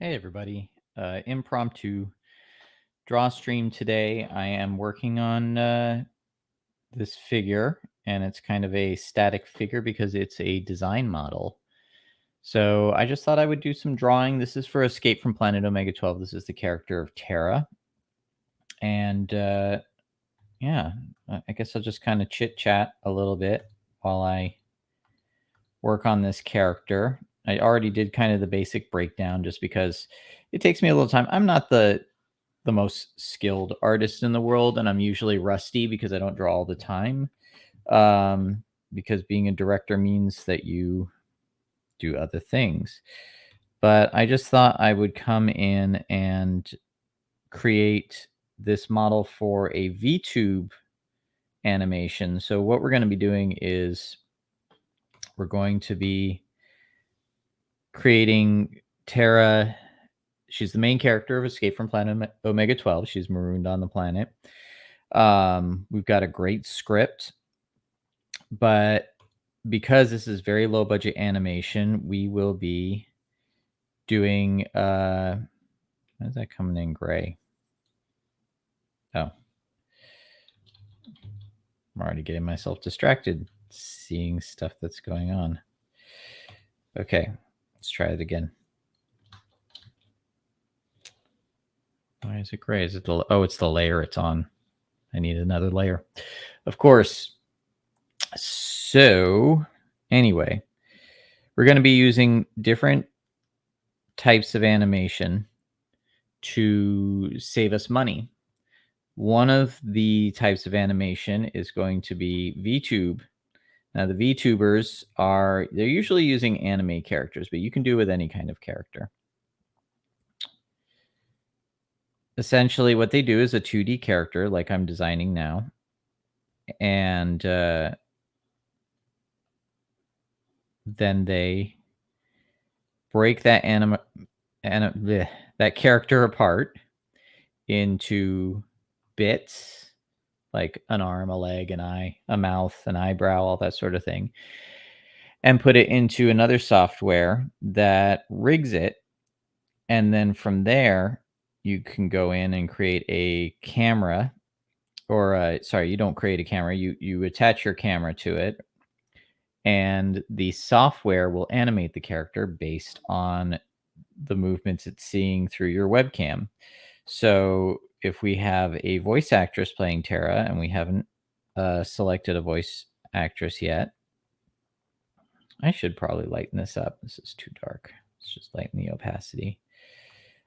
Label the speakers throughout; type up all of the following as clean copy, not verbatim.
Speaker 1: Hey everybody, impromptu Drawstream today. I am working on this figure, and it's kind of a static figure because it's a design model. So I just thought I would do some drawing. This is for Escape from Planet Omega-12. This is the character of Tera. And yeah, I guess I'll just kind of chit-chat a little bit while I work on this character. I already did kind of the basic breakdown just because it takes me a little time. I'm not the most skilled artist in the world, and I'm usually rusty because I don't draw all the time. Because being a director means that you do other things. But I just thought I would come in and create this model for a VTube animation. So what we're going to be doing is we're going to be creating Tera. She's the main character of Escape from Planet Omega-12. She's marooned on the planet. We've got a great script, but because this is very low budget animation, we will be doing, why is that coming in gray? Oh, I'm already getting myself distracted seeing stuff that's going on. Okay, let's try it again. Why is it gray? Is it the, oh, it's the layer it's on. I need another layer. Of course. So anyway, we're going to be using different types of animation to save us money. One of the types of animation is going to be VTube. Now the VTubers they're usually using anime characters, but you can do it with any kind of character. Essentially what they do is a 2D character like I'm designing now. And then they break that that character apart into bits, like an arm, a leg, an eye, a mouth, an eyebrow, all that sort of thing, and put it into another software that rigs it. And then from there, you can go in and create a camera, or sorry, you don't create a camera. You attach your camera to it, and the software will animate the character based on the movements it's seeing through your webcam. So if we have a voice actress playing Tera, and we haven't selected a voice actress yet, I should probably lighten this up. This is too dark. Let's just lighten the opacity.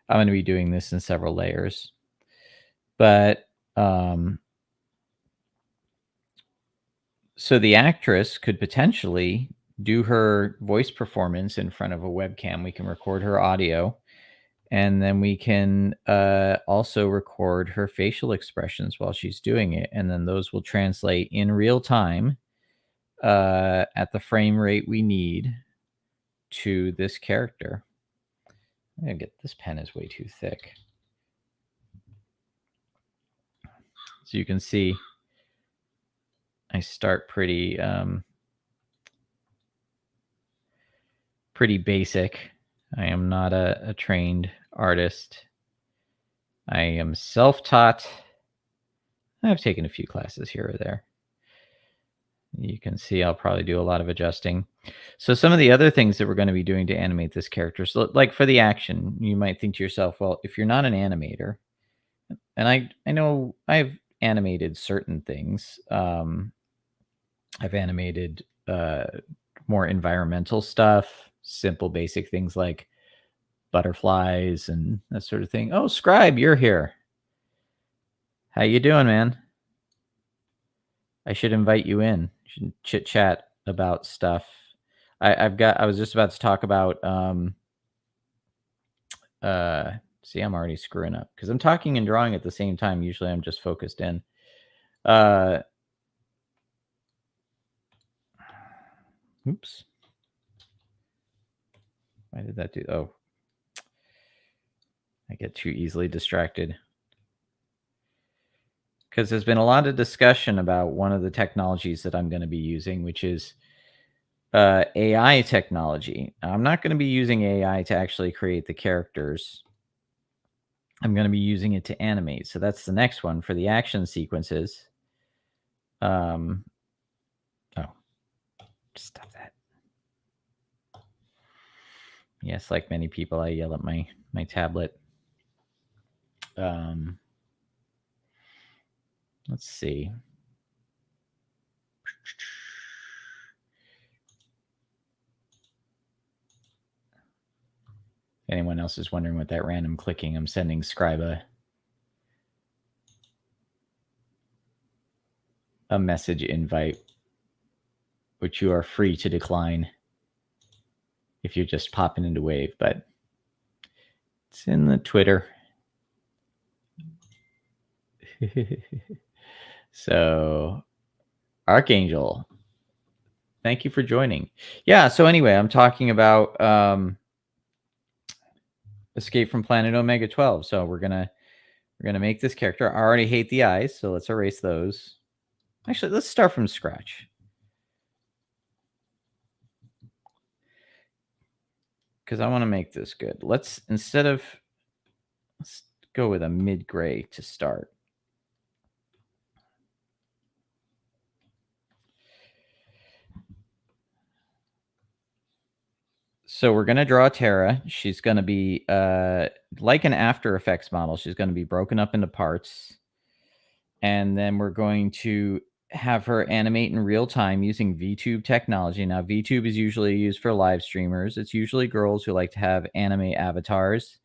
Speaker 1: I'm going to be doing this in several layers. But so the actress could potentially do her voice performance in front of a webcam. We can record her audio, and then we can also record her facial expressions while she's doing it. And then those will translate in real time at the frame rate we need to this character. I'm going to get, this pen is way too thick. So you can see I start pretty basic. I am not a trained artist. I am self-taught. I've taken a few classes here or there. You can see I'll probably do a lot of adjusting. So some of the other things that we're going to be doing to animate this character, so like for the action, you might think to yourself, well, if you're not an animator, and I know I've animated certain things. I've animated more environmental stuff, simple, basic things like butterflies and that sort of thing. Oh, Scribe, you're here. How you doing, man? I should invite you in. You should chit chat about stuff. I was just about to talk about see, I'm already screwing up because I'm talking and drawing at the same time. Usually I'm just focused in. Oops. Why did that do? Oh, I get too easily distracted. Because there's been a lot of discussion about one of the technologies that I'm going to be using, which is AI technology. I'm not going to be using AI to actually create the characters. I'm going to be using it to animate. So that's the next one for the action sequences. Oh, stop that. Yes, like many people, I yell at my tablet. Let's see. If anyone else is wondering what that random clicking, I'm sending Scribe a message invite, which you are free to decline if you're just popping into Wave, but it's in the Twitter. So, Archangel, thank you for joining. Yeah, so anyway, I'm talking about Escape from Planet Omega-12. So we're gonna make this character. I already hate the eyes, so let's erase those. Actually, let's start from scratch. Because I want to make this good. Let's go with a mid-gray to start. So we're going to draw Tera. She's going to be like an After Effects model. She's going to be broken up into parts. And then we're going to have her animate in real time using VTube technology. Now, VTube is usually used for live streamers. It's usually girls who like to have anime avatars.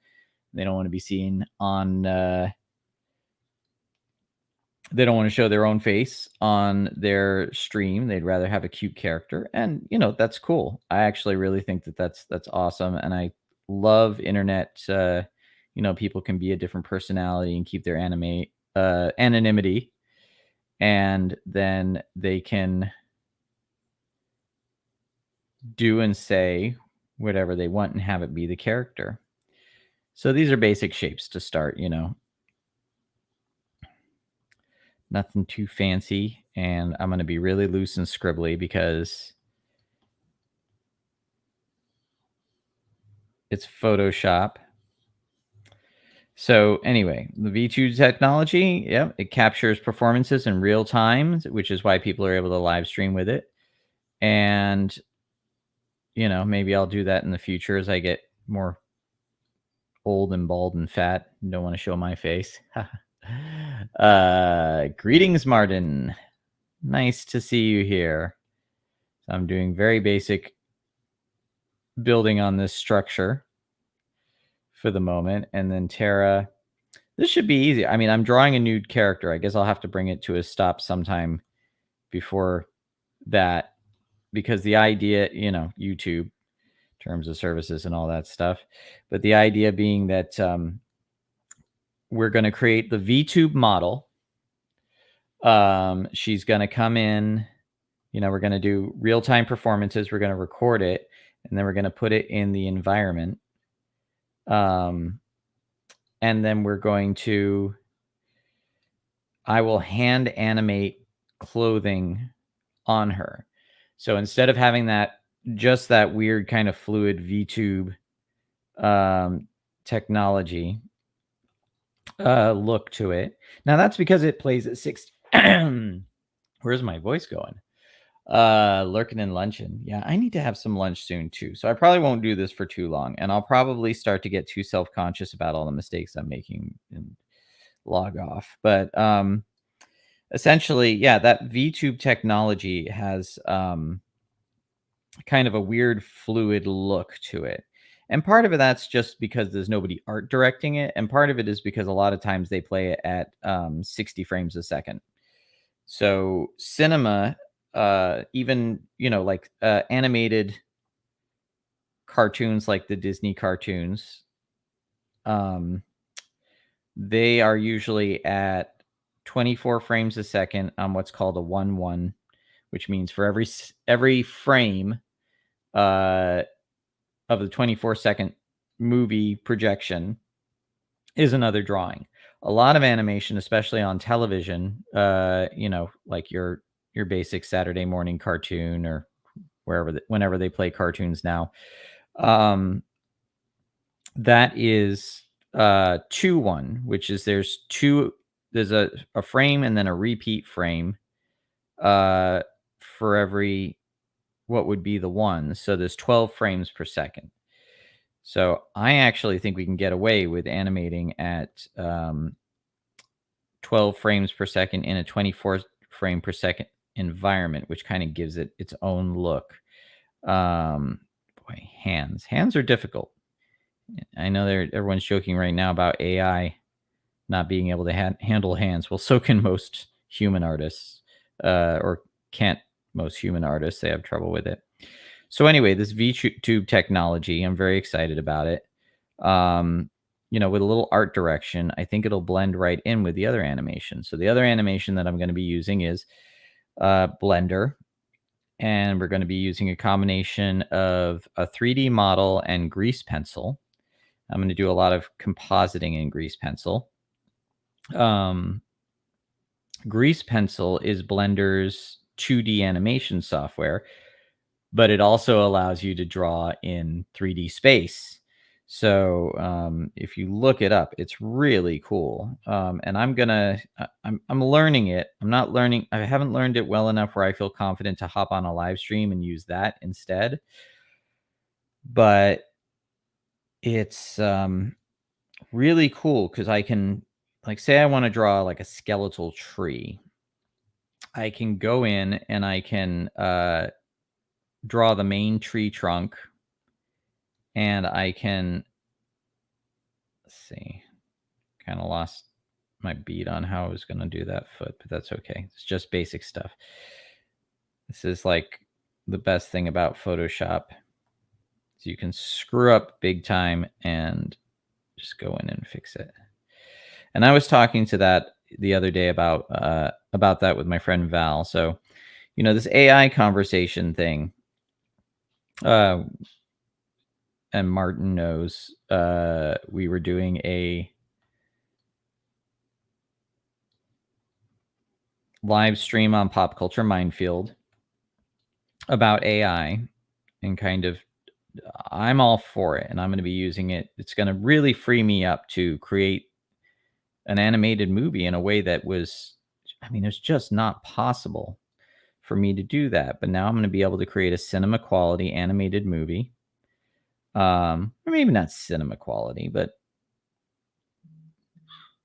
Speaker 1: They don't want to be seen on... they don't want to show their own face on their stream. They'd rather have a cute character. And, you know, that's cool. I actually really think that that's awesome. And I love internet. You know, people can be a different personality and keep their anonymity. And then they can do and say whatever they want and have it be the character. So these are basic shapes to start, you know. Nothing too fancy. And I'm going to be really loose and scribbly because it's Photoshop. So anyway, the VTube technology, yeah, it captures performances in real time, which is why people are able to live stream with it. And, you know, maybe I'll do that in the future as I get more old and bald and fat. Don't want to show my face. Greetings, Martin. Nice to see you here. So I'm doing very basic building on this structure for the moment. And then Tera, this should be easy. I mean, I'm drawing a nude character. I guess I'll have to bring it to a stop sometime before that, because the idea, you know, YouTube, terms of services and all that stuff. But the idea being that we're going to create the VTube model. She's going to come in, you know, we're going to do real-time performances. We're going to record it, and then we're going to put it in the environment. And then we're going to, I will hand animate clothing on her. So instead of having just that weird kind of fluid VTube technology look to it. Now that's because it plays at 60. Where's my voice going? Lurking in luncheon. Yeah, I need to have some lunch soon too. So I probably won't do this for too long, and I'll probably start to get too self-conscious about all the mistakes I'm making and log off. But essentially, yeah, that VTube technology has kind of a weird fluid look to it. And part of it, that's just because there's nobody art directing it. And part of it is because a lot of times they play it at 60 frames a second. So cinema, even, you know, like animated cartoons like the Disney cartoons, they are usually at 24 frames a second on what's called a 1:1, which means for every frame of the 24-second movie projection is another drawing. A lot of animation, especially on television, you know, like your basic Saturday morning cartoon or whenever they play cartoons now. That is 2-1, which is there's a frame and then a repeat frame for every what would be the one. So there's 12 frames per second. So I actually think we can get away with animating at 12 frames per second in a 24 frame per second environment, which kind of gives it its own look. Boy, hands are difficult. I know everyone's joking right now about AI not being able to handle hands. Well, so can most human artists, or can't most human artists. They have trouble with it. So anyway, this VTube technology, I'm very excited about it. With a little art direction, I think it'll blend right in with the other animation. So the other animation that I'm going to be using is Blender. And we're going to be using a combination of a 3D model and grease pencil. I'm going to do a lot of compositing in grease pencil. Grease pencil is Blender's 2D animation software, but it also allows you to draw in 3D space. So if you look it up, it's really cool. And I'm learning it. I haven't learned it well enough where I feel confident to hop on a live stream and use that instead. But it's really cool because I can, like, say I want to draw like a skeletal tree. I can go in and I can draw the main tree trunk, and I can, let's see, kind of lost my beat on how I was going to do that foot, but that's okay. It's just basic stuff. This is like the best thing about Photoshop. So you can screw up big time and just go in and fix it. And I was talking to that the other day about that with my friend Val. So, this AI conversation thing, and Martin knows, we were doing a live stream on Pop Culture Minefield about AI, and kind of, I'm all for it, and I'm going to be using it. It's going to really free me up to create an animated movie in a way that was, it's just not possible for me to do that. But now I'm going to be able to create a cinema quality animated movie. Or maybe not cinema quality, but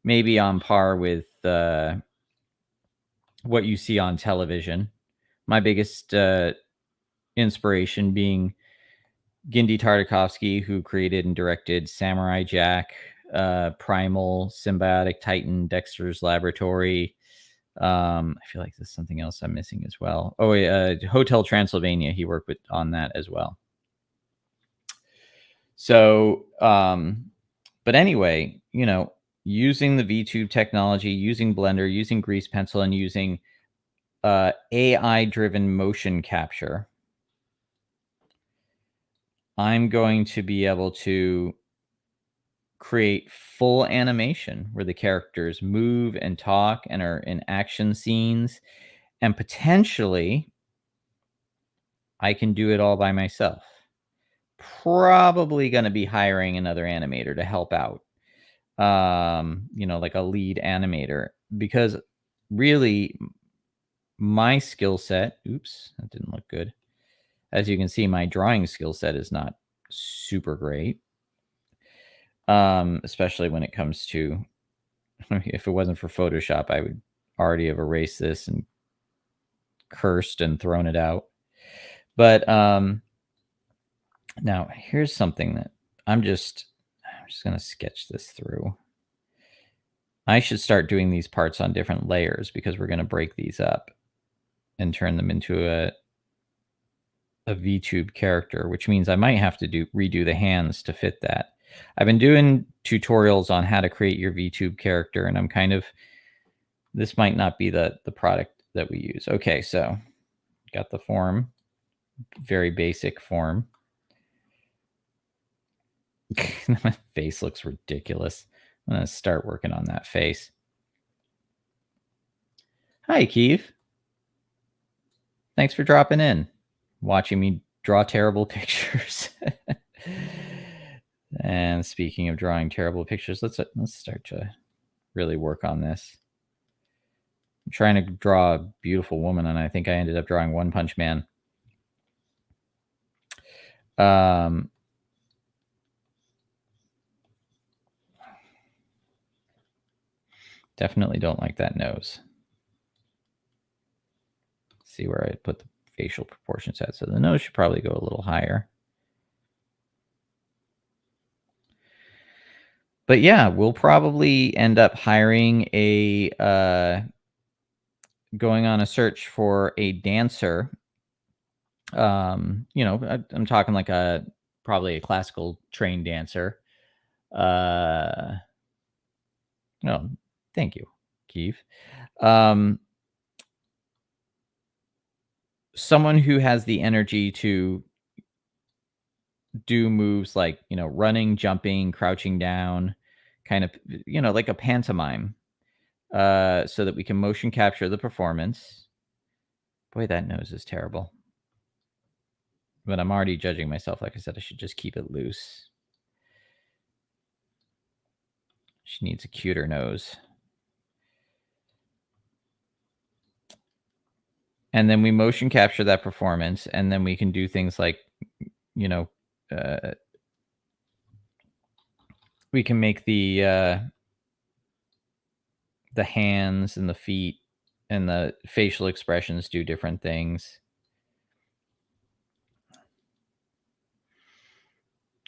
Speaker 1: maybe on par with what you see on television. My biggest inspiration being Genndy Tartakovsky, who created and directed Samurai Jack, Primal, Symbiotic Titan, Dexter's Laboratory. I feel like there's something else I'm missing as well. Oh, Hotel Transylvania. He worked on that as well. So, but anyway, using the VTube technology, using Blender, using grease pencil, and using AI-driven motion capture, I'm going to be able to create full animation where the characters move and talk and are in action scenes, and potentially I can do it all by myself. Probably going to be hiring another animator to help out, like a lead animator, because really my skill set, oops, that didn't look good. As you can see, my drawing skill set is not super great. Especially when it comes to, if it wasn't for Photoshop, I would already have erased this and cursed and thrown it out. But now here's something that I'm just going to sketch this through. I should start doing these parts on different layers, because we're going to break these up and turn them into a VTube character, which means I might have to redo the hands to fit that. I've been doing tutorials on how to create your VTube character, and I'm kind of, this might not be the product that we use. Okay, so got the form, very basic form. My face looks ridiculous. I'm going to start working on that face. Hi, Keith. Thanks for dropping in. watching me draw terrible pictures. And speaking of drawing terrible pictures, let's start to really work on this. I'm trying to draw a beautiful woman, and I think I ended up drawing One Punch Man. Definitely don't like that nose. See where I put the facial proportions at. So the nose should probably go a little higher. But yeah, we'll probably end up hiring a going on a search for a dancer. You know, I'm talking like probably a classical trained dancer. No, thank you, Keith. Someone who has the energy to do moves like, you know, running, jumping, crouching down, kind of, you know, like a pantomime, so that we can motion capture the performance. Boy, that nose is terrible. But I'm already judging myself. Like I said, I should just keep it loose. She needs a cuter nose. And then we motion capture that performance, and then we can do things like, you know, we can make the hands and the feet and the facial expressions do different things.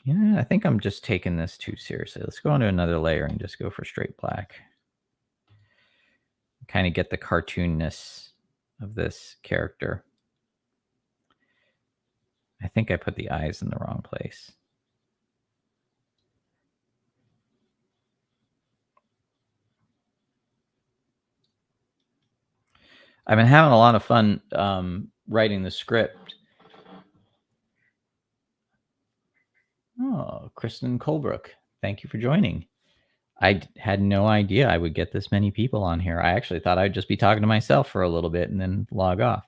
Speaker 1: Yeah, I think I'm just taking this too seriously. Let's go on to another layer and just go for straight black. Kind of get the cartoonness of this character. I think I put the eyes in the wrong place. I've been having a lot of fun writing the script. Oh, Kristen Colebrook, thank you for joining. I had no idea I would get this many people on here. I actually thought I'd just be talking to myself for a little bit and then log off.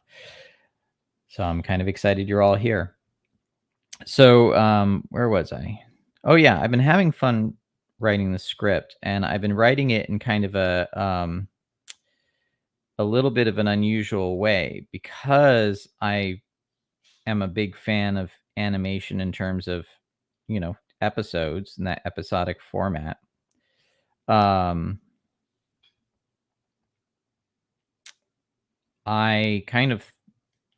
Speaker 1: So I'm kind of excited you're all here. So where was I? Oh yeah, I've been having fun writing the script, and I've been writing it in kind of a little bit of an unusual way, because I am a big fan of animation in terms of, you know, episodes and that episodic format. I kind of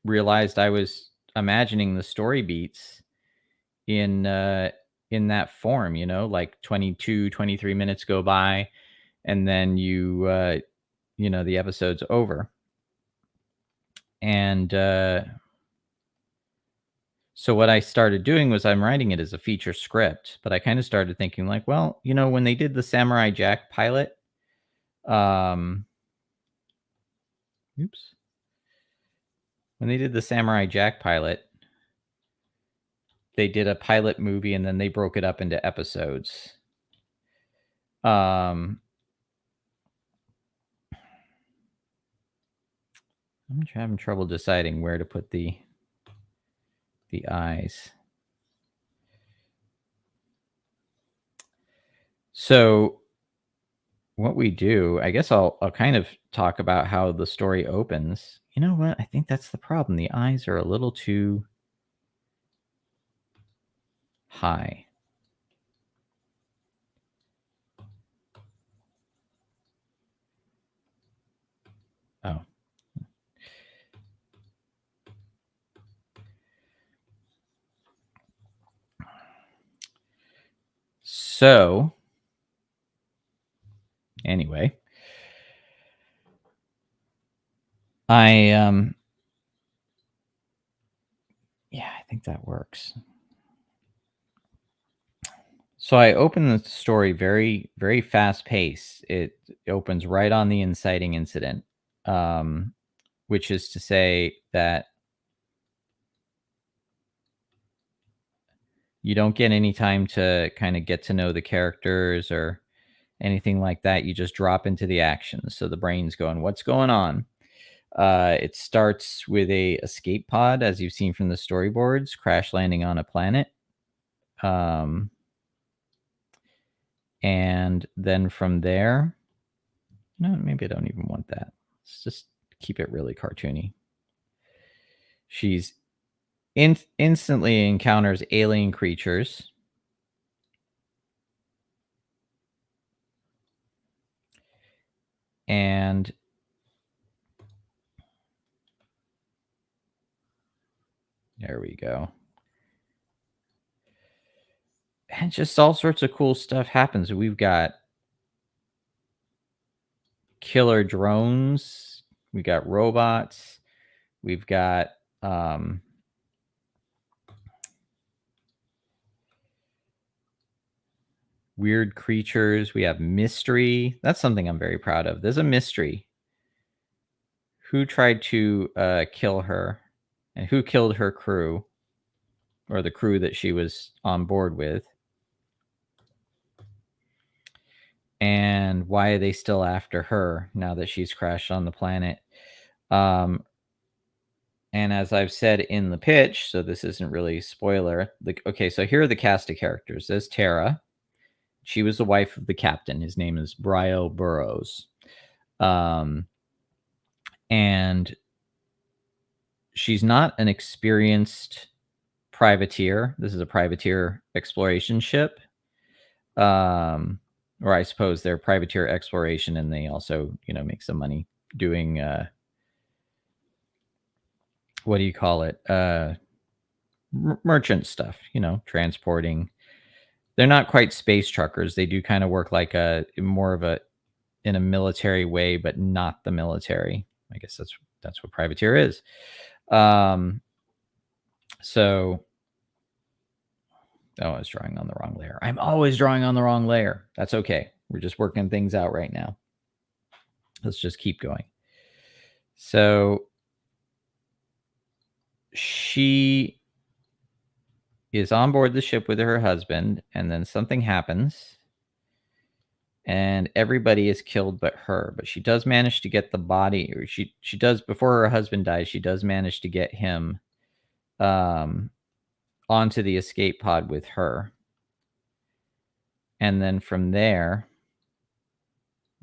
Speaker 1: realized I was imagining the story beats in that form, you know, like 22, 23 minutes go by, and then you know, the episode's over. And so what I started doing was I'm writing it as a feature script, but I kind of started thinking like, well, you know, when they did the Samurai Jack pilot, oops. When they did the Samurai Jack pilot, they did a pilot movie and then they broke it up into episodes. I'm having trouble deciding where to put the eyes. So what we do, I guess I'll kind of talk about how the story opens. You know what? I think that's the problem. The eyes are a little too high. Oh. So anyway, yeah, I think that works. So I open the story very, very fast paced. It opens right on the inciting incident, which is to say that you don't get any time to kind of get to know the characters or anything like that. You just drop into the action. So the brain's going, what's going on? It starts with a escape pod, as you've seen from the storyboards, crash landing on a planet. And then from there, no, maybe I don't even want that. Let's just keep it really cartoony. She's instantly encounters alien creatures. And there we go. And just all sorts of cool stuff happens. We've got killer drones. We got robots. We've got weird creatures. We have mystery. That's something I'm very proud of. There's a mystery. Who tried to kill her, and who killed her crew, or the crew that she was on board with? And why are they still after her now that she's crashed on the planet? And as I've said in the pitch, so this isn't really a spoiler. Okay, so here are the cast of characters. There's Tera. She was the wife of the captain. His name is Bryo Burrows. And she's not an experienced privateer. This is a privateer exploration ship. Or I suppose they're privateer exploration, and they also, make some money doing, what do you call it? Merchant stuff, transporting. They're not quite space truckers. They do kind of work like more of in a military way, but not the military. I guess that's what privateer is. So, I was drawing on the wrong layer. I'm always drawing on the wrong layer. That's okay. We're just working things out right now. Let's just keep going. So she is on board the ship with her husband, and then something happens, and everybody is killed but her. But she does manage to get the body, or she does, before her husband dies, she does manage to get him onto the escape pod with her. And then from there,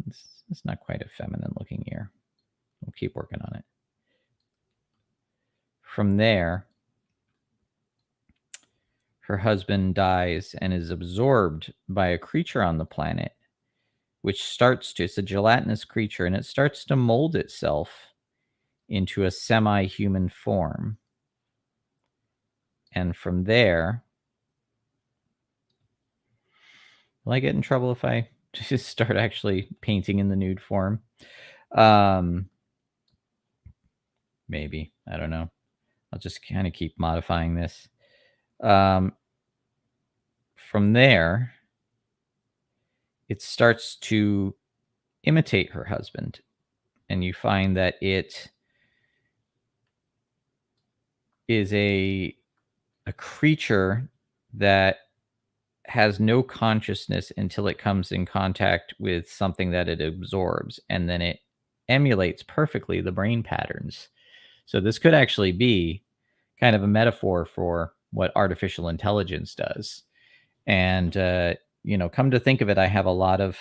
Speaker 1: it's not quite a feminine looking ear. We'll keep working on it. From there, her husband dies and is absorbed by a creature on the planet, which it's a gelatinous creature, and it starts to mold itself into a semi-human form. And from there, will I get in trouble if I just start actually painting in the nude form? Maybe. I don't know. I'll just kind of keep modifying this. From there, it starts to imitate her husband. And you find that it is a creature that has no consciousness until it comes in contact with something that it absorbs, and then it emulates perfectly the brain patterns. So this could actually be kind of a metaphor for what artificial intelligence does. And come to think of it, I have a lot of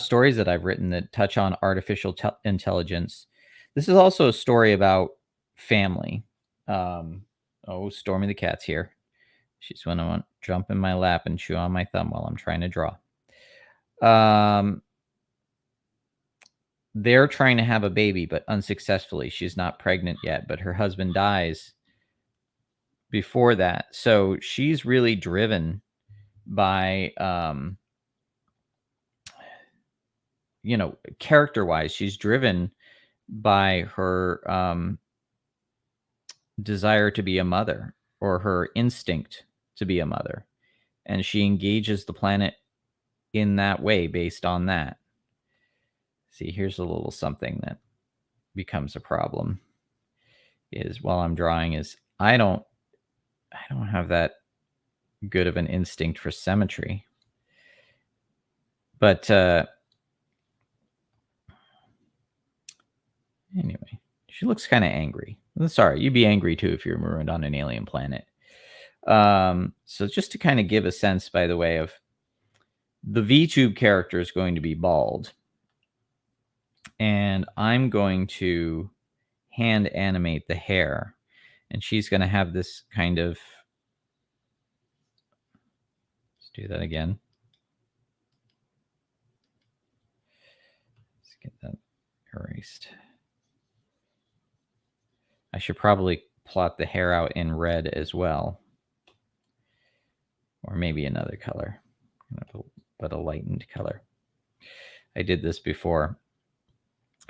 Speaker 1: stories that I've written that touch on artificial intelligence. This is also a story about family. Stormy the cat's here. She's going to jump in my lap and chew on my thumb while I'm trying to draw. They're trying to have a baby, but unsuccessfully. She's not pregnant yet, but her husband dies before that. So she's really driven by, character-wise, she's driven by her desire to be a mother, or her instinct to be a mother. And she engages the planet in that way based on that. See, here's a little something that becomes a problem. Is while I'm drawing is I don't have that good of an instinct for symmetry. But Anyway, she looks kind of angry. Sorry, you'd be angry too if you're marooned on an alien planet. So just to kind of give a sense, by the way, of the VTube character is going to be bald. And I'm going to hand animate the hair. And she's going to have this kind of... Let's do that again. Let's get that erased. I should probably plot the hair out in red as well. Or maybe another color, but a lightened color. I did this before.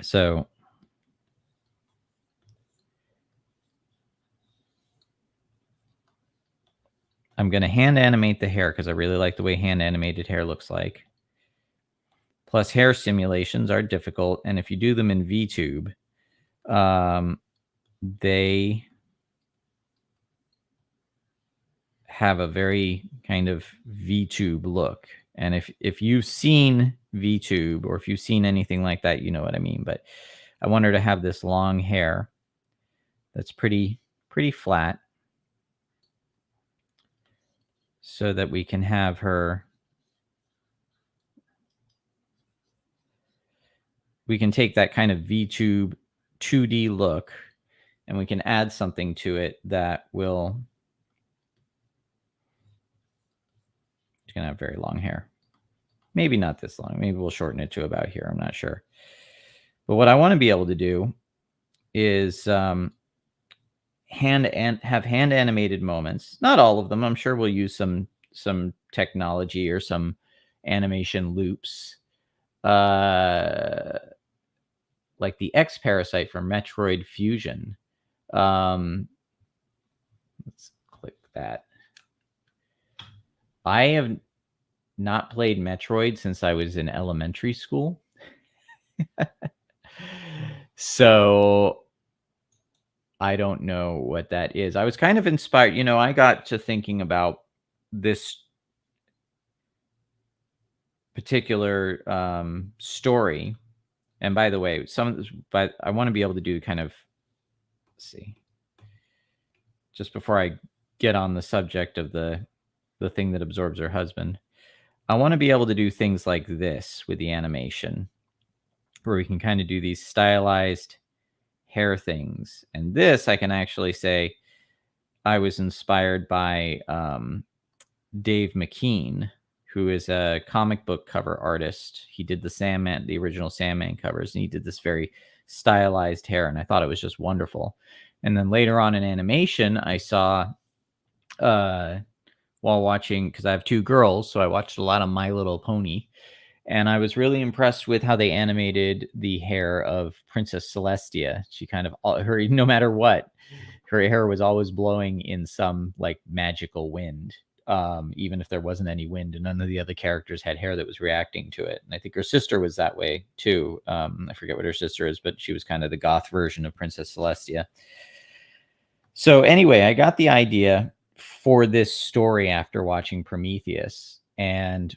Speaker 1: So I'm going to hand animate the hair because I really like the way hand animated hair looks like. Plus, hair simulations are difficult. And if you do them in VTube, they have a very kind of VTube look. And if you've seen VTube or if you've seen anything like that, you know what I mean. But I want her to have this long hair that's pretty flat so that we can have her... We can take that kind of VTube 2D look and we can add something to it that will... It's going to have very long hair. Maybe not this long. Maybe we'll shorten it to about here. I'm not sure. But what I want to be able to do is have hand animated moments. Not all of them. I'm sure we'll use some technology or some animation loops. Like the X parasite from Metroid Fusion. Let's click that. I have not played Metroid since I was in elementary school. So I don't know what that is. I was kind of inspired. You know, I got to thinking about this particular story. And by the way, but I want to be able to do kind of... Let's see. Just before I get on the subject of the thing that absorbs her husband, I want to be able to do things like this with the animation, where we can kind of do these stylized hair things. And this, I can actually say, I was inspired by Dave McKean, who is a comic book cover artist. He did the Sandman, the original Sandman covers, and he did this very stylized hair, and I thought it was just wonderful. And then later on in animation, I saw... while watching, because I have two girls, so I watched a lot of My Little Pony, and I was really impressed with how they animated the hair of Princess Celestia. She kind of, no matter what, her hair was always blowing in some like magical wind, even if there wasn't any wind, and none of the other characters had hair that was reacting to it. And I think her sister was that way too. I forget what her sister is, but she was kind of the goth version of Princess Celestia. So anyway, I got the idea for this story after watching Prometheus, and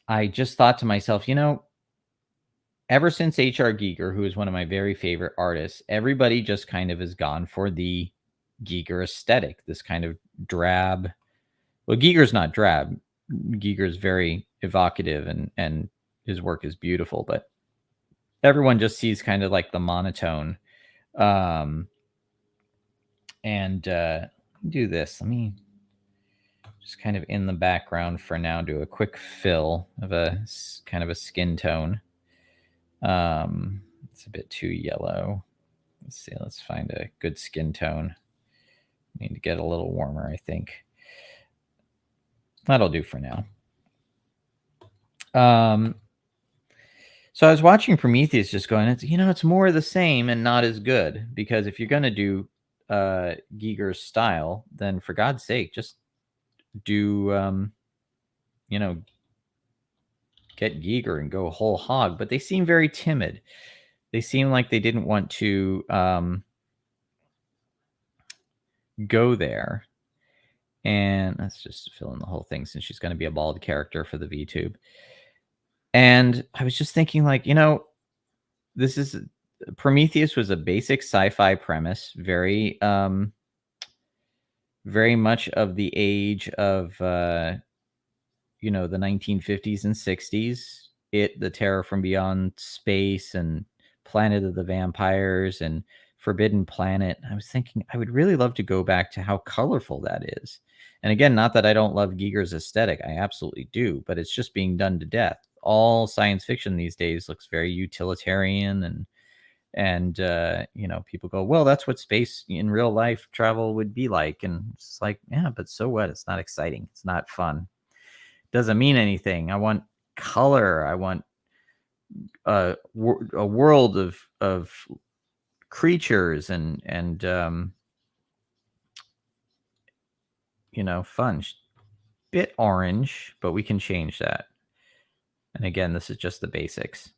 Speaker 1: I just thought to myself, you know, ever since H.R. Giger, who is one of my very favorite artists, everybody just kind of has gone for the Giger aesthetic, this kind of drab... Well, Giger's not drab. Giger's very evocative, and his work is beautiful, but everyone just sees kind of like the monotone. Do this. Let me just kind of in the background for now do a quick fill of a kind of a skin tone. It's a bit too yellow. Let's see. Let's find a good skin tone. Need to get a little warmer, I think. That'll do for now. So I was watching Prometheus just going, it's more of the same and not as good, because if you're going to do Giger's style, then for God's sake, just do get Giger and go whole hog. But they seem very timid. They seem like they didn't want to go there. And let's just fill in the whole thing, since she's going to be a bald character for the VTube. And I was just thinking, like, this is Prometheus was a basic sci-fi premise, very much of the age of the 1950s and 60s. The Terror from Beyond Space and Planet of the Vampires and Forbidden Planet. I was thinking I would really love to go back to how colorful that is. And again, not that I don't love Giger's aesthetic. I absolutely do, but it's just being done to death. All science fiction these days looks very utilitarian and people go, well, that's what space in real life travel would be like. And it's like, yeah, but so what? It's not exciting. It's not fun. Doesn't mean anything. I want color. I want a world of creatures and fun. Bit orange, but we can change that. And again, this is just the basics.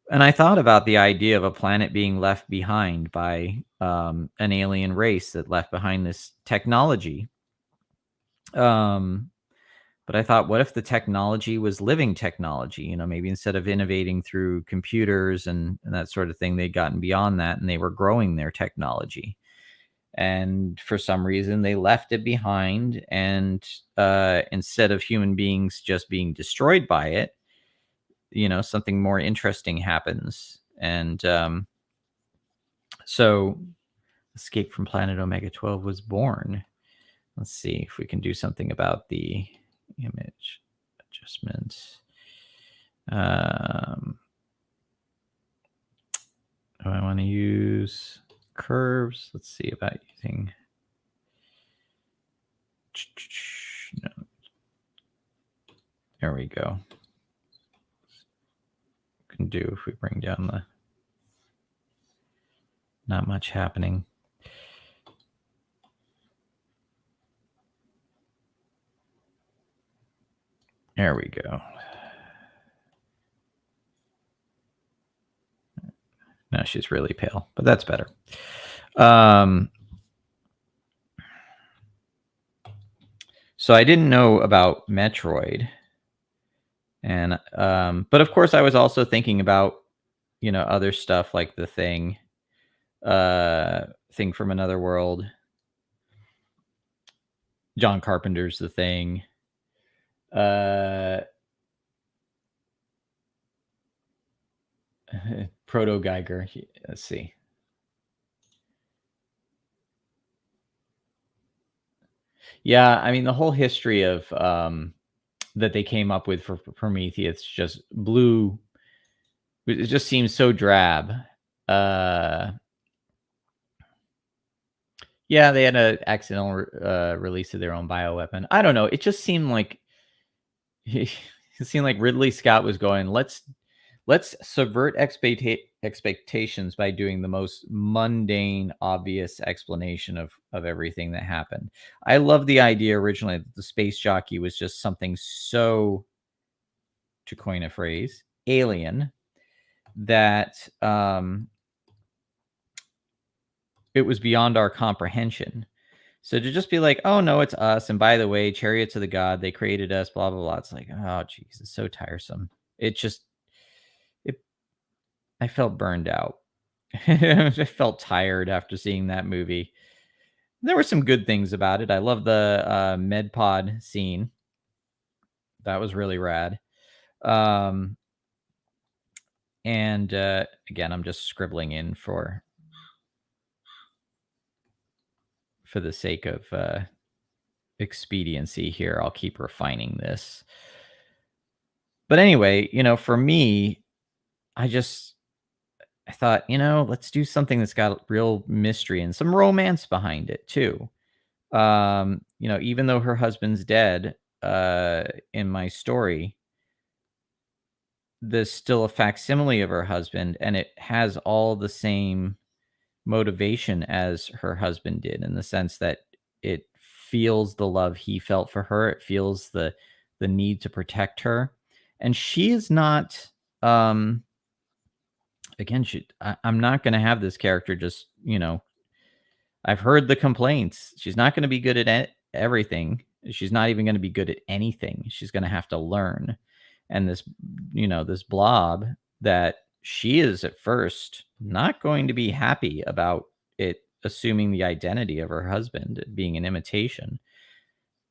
Speaker 1: And I thought about the idea of a planet being left behind by an alien race that left behind this technology. But I thought, what if the technology was living technology? Maybe instead of innovating through computers and that sort of thing, they'd gotten beyond that and they were growing their technology. And for some reason, they left it behind. And instead of human beings just being destroyed by it, something more interesting happens. And so Escape from Planet Omega-12 was born. Let's see if we can do something about the image adjustments. Do I want to use curves? Let's see about using. No. There we go. Can do if we bring down the. Not much happening. There we go. No, she's really pale, but that's better. So I didn't know about Metroid. And but of course I was also thinking about other stuff like The Thing, Thing from Another World, John Carpenter's The Thing, Proto Geiger. Let's see. Yeah, I mean the whole history of that they came up with for Prometheus just blew. It just seems so drab. Yeah, they had an accidental release of their own bioweapon. I don't know. It just seemed like Ridley Scott was going, let's subvert expectations by doing the most mundane, obvious explanation of everything that happened. I love the idea originally that the space jockey was just something so, to coin a phrase, alien that it was beyond our comprehension. So to just be like, oh no, it's us. And by the way, chariots of the god, they created us, blah, blah, blah. It's like, oh, geez, it's so tiresome. I felt burned out. I felt tired after seeing that movie. There were some good things about it. I love the MedPod scene. That was really rad. And again, I'm just scribbling in for the sake of expediency here. I'll keep refining this. But anyway, for me, I thought, let's do something that's got real mystery and some romance behind it too. Even though her husband's dead in my story, there's still a facsimile of her husband, and it has all the same motivation as her husband did, in the sense that it feels the love he felt for her. It feels the need to protect her. And she is not, again, I'm not going to have this character just, I've heard the complaints. She's not going to be good at everything. She's not even going to be good at anything. She's going to have to learn. And this, this blob that she is at first not going to be happy about it assuming the identity of her husband, it being an imitation.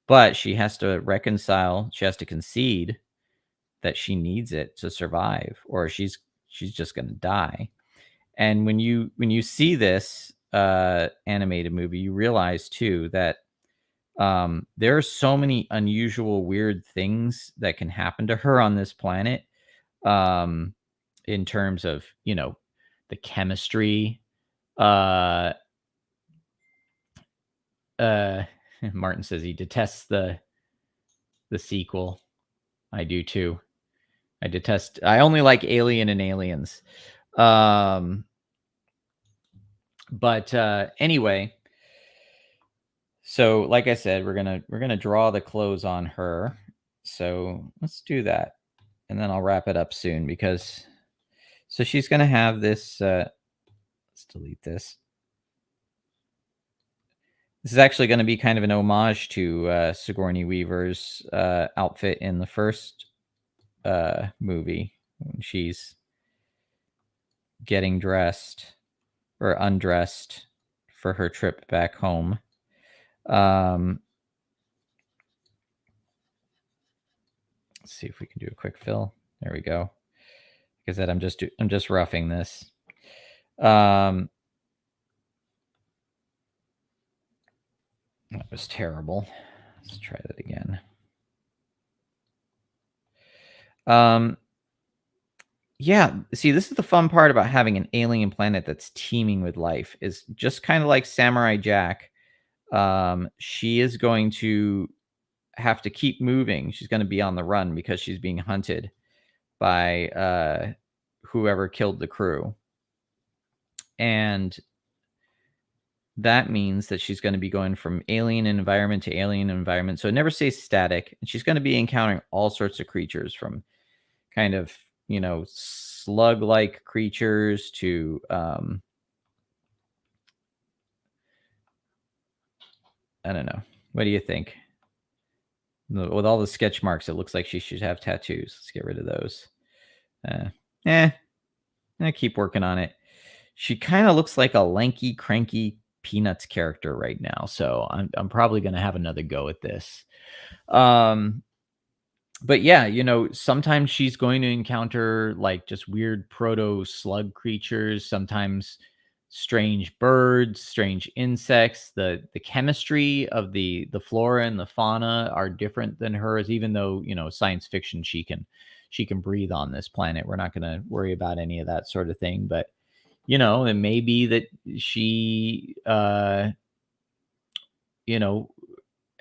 Speaker 1: But she has to reconcile, she has to concede that she needs it to survive, or she's just gonna die. And when you see this animated movie, you realize too that there are so many unusual, weird things that can happen to her on this planet. Um, in terms of, the chemistry. Uh, uh, Martin says he detests the sequel. I do too. I only like Alien and Aliens. Um, but anyway, so like I said, we're gonna draw the clothes on her. So let's do that, and then I'll wrap it up soon because so she's gonna have this. Let's delete this. This is actually going to be kind of an homage to Sigourney Weaver's outfit in the first movie when she's getting dressed or undressed for her trip back home. Let's see if we can do a quick fill. There we go. Like I said, I'm just roughing this. That was terrible. Let's try that again. Yeah, see, this is the fun part about having an alien planet that's teeming with life is just kind of like Samurai Jack. She is going to have to keep moving. She's going to be on the run because she's being hunted by whoever killed the crew. And that means that she's going to be going from alien environment to alien environment. So it never stays static. And she's going to be encountering all sorts of creatures from kind of, slug-like creatures to I don't know. What do you think? With all the sketch marks, it looks like she should have tattoos. Let's get rid of those. I keep working on it. She kind of looks like a lanky, cranky Peanuts character right now, so I'm probably gonna have another go at this. But yeah, sometimes she's going to encounter like just weird proto slug creatures, sometimes strange birds, strange insects. The chemistry of the flora and the fauna are different than hers, even though, science fiction she can breathe on this planet. We're not going to worry about any of that sort of thing, but it may be that she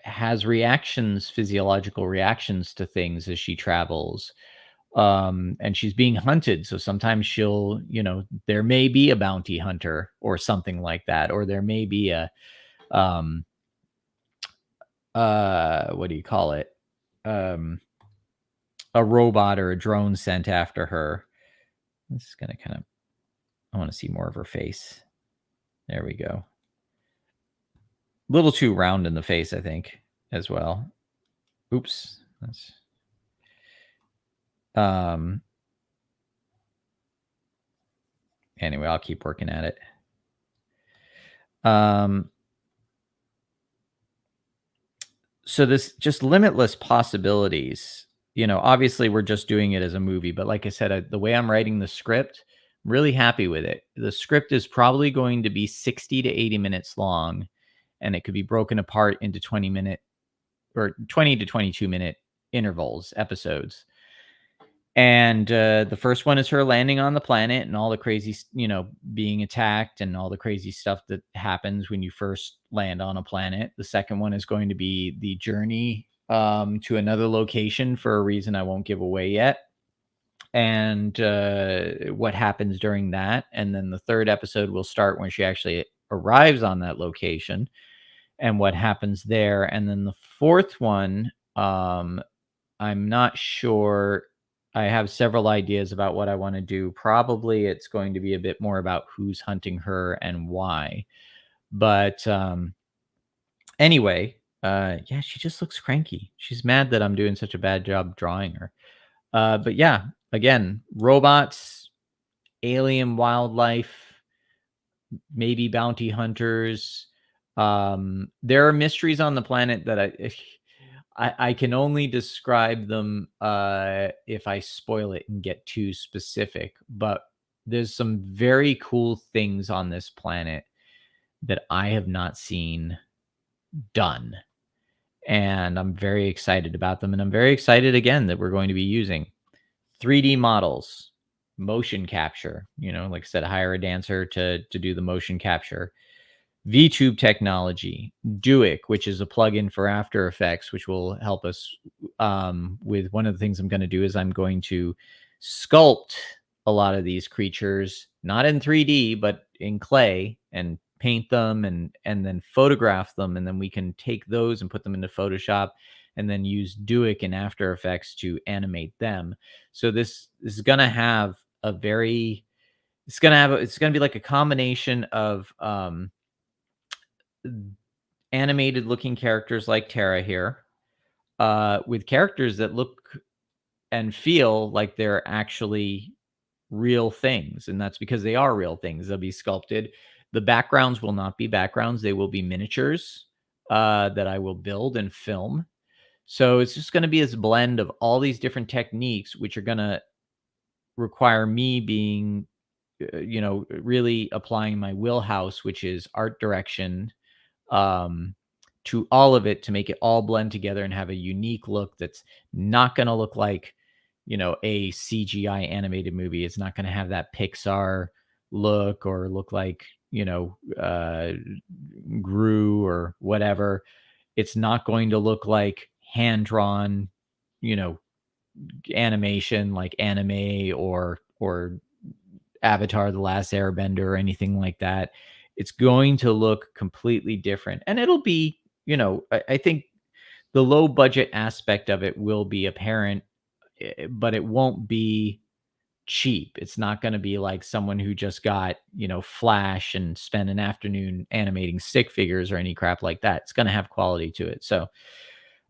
Speaker 1: has reactions, physiological reactions to things as she travels. And she's being hunted. So sometimes she'll, there may be a bounty hunter or something like that, or there may be a, what do you call it? A robot or a drone sent after her. This is going to I want to see more of her face. There we go. A little too round in the face, I think, as well. Oops. That's anyway, I'll keep working at it. So this just limitless possibilities, obviously we're just doing it as a movie, but like I said, the way I'm writing the script, I'm really happy with it. The script is probably going to be 60 to 80 minutes long, and it could be broken apart into 20-minute or 20 to 22-minute intervals, episodes. And the first one is her landing on the planet and all the crazy, being attacked and all the crazy stuff that happens when you first land on a planet. The second one is going to be the journey to another location for a reason I won't give away yet. And what happens during that. And then the third episode will start when she actually arrives on that location and what happens there. And then the fourth one, I'm not sure. I have several ideas about what I want to do. Probably it's going to be a bit more about who's hunting her and why. But anyway, yeah, she just looks cranky. She's mad that I'm doing such a bad job drawing her. But yeah, again, robots, alien wildlife, maybe bounty hunters. There are mysteries on the planet that I can only describe them if I spoil it and get too specific. But there's some very cool things on this planet that I have not seen done. And I'm very excited about them. And I'm very excited again that we're going to be using 3D models, motion capture, like I said, hire a dancer to do the motion capture, VTube technology, Duik, which is a plugin for After Effects, which will help us with one of the things I'm going to do is I'm going to sculpt a lot of these creatures, not in 3D, but in clay, and paint them and then photograph them. And then we can take those and put them into Photoshop and then use Duik and After Effects to animate them. So this is going to have a very, it's going to be like a combination of animated looking characters like Tera here, with characters that look and feel like they're actually real things. And that's because they are real things. They'll be sculpted. The backgrounds will not be backgrounds. They will be miniatures that I will build and film. So it's just going to be this blend of all these different techniques, which are going to require me being, really applying my wheelhouse, which is art direction, to all of it to make it all blend together and have a unique look that's not going to look like, a CGI animated movie. It's not going to have that Pixar look or look like, Gru or whatever. It's not going to look like hand drawn, animation like anime or Avatar: The Last Airbender or anything like that. It's going to look completely different. And it'll be, I think the low budget aspect of it will be apparent, but it won't be cheap. It's not going to be like someone who just got, Flash and spent an afternoon animating stick figures or any crap like that. It's going to have quality to it. So,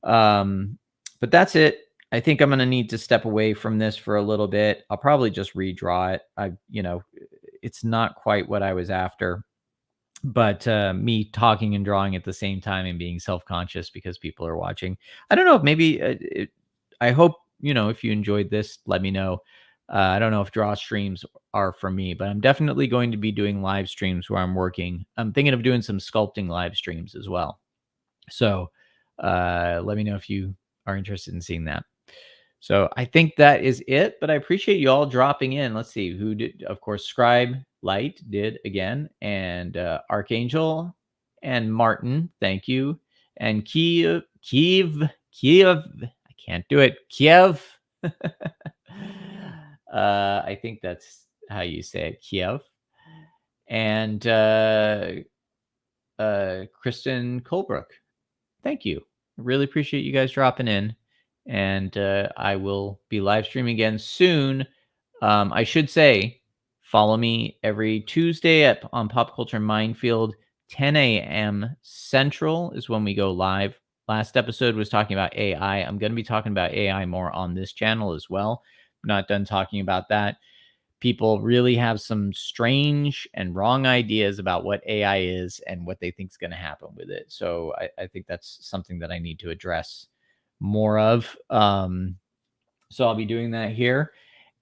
Speaker 1: but that's it. I think I'm going to need to step away from this for a little bit. I'll probably just redraw it. It's not quite what I was after, but me talking and drawing at the same time and being self-conscious because people are watching. I don't know if maybe I hope, if you enjoyed this, let me know. I don't know if draw streams are for me, but I'm definitely going to be doing live streams where I'm working. I'm thinking of doing some sculpting live streams as well. So let me know if you are interested in seeing that. So I think that is it, but I appreciate you all dropping in. Let's see who did. Of course, Scribe Light did again, and Archangel and Martin. Thank you. And Kiev. I can't do it. Kiev. I think that's how you say it. Kiev. And Kristen Colebrook. Thank you. I really appreciate you guys dropping in. And I will be live streaming again soon. I should say, follow me every Tuesday on Pop Culture Minefield. 10 a.m. Central is when we go live. Last episode was talking about AI. I'm going to be talking about AI more on this channel as well. I'm not done talking about that. People really have some strange and wrong ideas about what AI is and what they think is going to happen with it. So I think that's something that I need to address more of. So I'll be doing that here.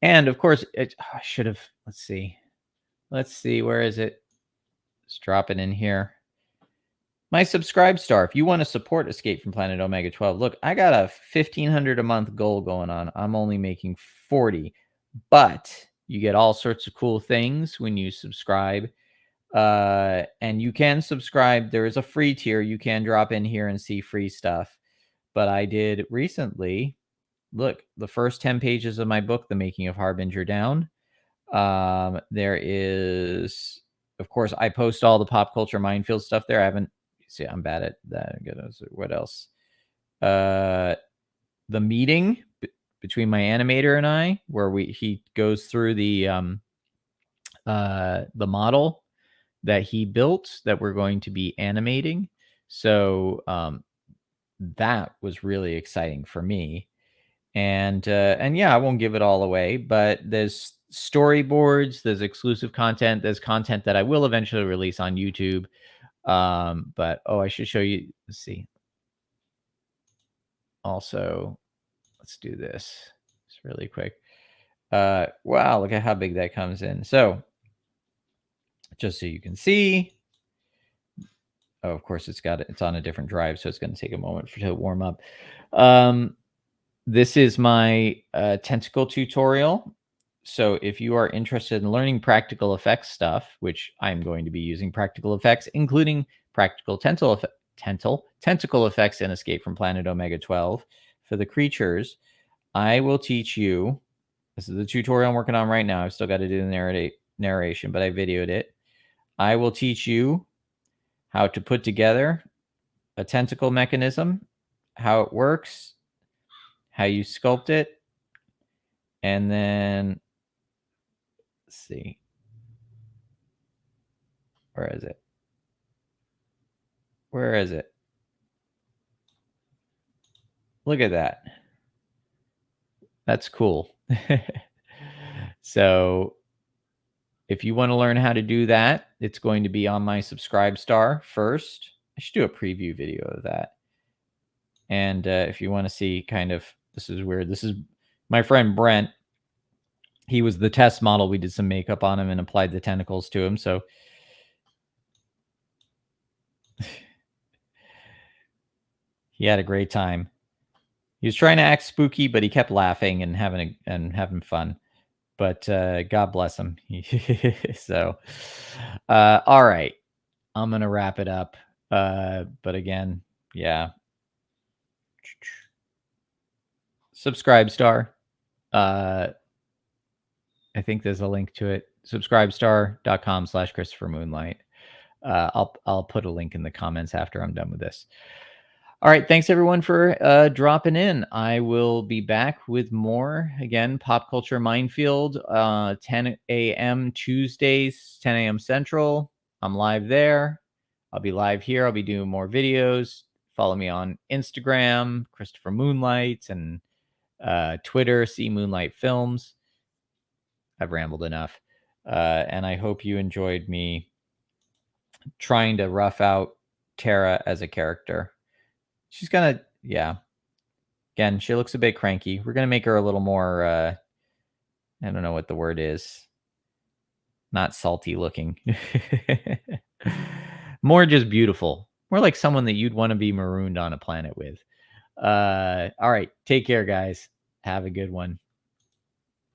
Speaker 1: And of course, I should have, let's see, where is it? Let's drop it in here. My subscribe star. If you want to support Escape from Planet Omega-12, look, I got a $1,500 a month goal going on. I'm only making 40, but you get all sorts of cool things when you subscribe. And you can subscribe. There is a free tier. You can drop in here and see free stuff. But I did recently, look, the first 10 pages of my book, The Making of Harbinger, down. There is, of course, I post all the Pop Culture Minefield stuff there. I haven't, see, I'm bad at that. What else? The meeting between my animator and I, where he goes through the model that he built that we're going to be animating. So that was really exciting for me. And yeah, I won't give it all away, but there's storyboards, there's exclusive content, there's content that I will eventually release on YouTube. But I should show you. Let's see. Also, let's do this. It's really quick. Wow, look at how big that comes in. So, just so you can see. Oh, of course, it's on a different drive, so it's going to take a moment for it to warm up. This is my tentacle tutorial. So if you are interested in learning practical effects stuff, which I'm going to be using practical effects, including practical tentacle effects in Escape from Planet Omega-12 for the creatures, I will teach you. This is the tutorial I'm working on right now. I've still got to do the narration, but I videoed it. I will teach you how to put together a tentacle mechanism, how it works, how you sculpt it, and then let's see. Where is it? Where is it? Look at that. That's cool. So if you want to learn how to do that, it's going to be on my Subscribe Star first. I should do a preview video of that. And if you want to see kind of, this is weird. This is my friend Brent. He was the test model. We did some makeup on him and applied the tentacles to him. So he had a great time. He was trying to act spooky, but he kept laughing and having fun. But God bless him. So, all right, I'm gonna wrap it up. But again, yeah, Subscribe Star. I think there's a link to it. Subscribestar.com/Christopher Moonlight. I'll put a link in the comments after I'm done with this. All right, thanks everyone for dropping in. I will be back with more, again, Pop Culture Minefield, 10 a.m. Tuesdays, 10 a.m. Central. I'm live there. I'll be live here. I'll be doing more videos. Follow me on Instagram, Christopher Moonlight, and Twitter, See Moonlight Films. I've rambled enough. And I hope you enjoyed me trying to rough out Tera as a character. She's gonna, yeah. Again, she looks a bit cranky. We're gonna make her a little more, I don't know what the word is. Not salty looking. More just beautiful. More like someone that you'd want to be marooned on a planet with. All right. Take care, guys. Have a good one.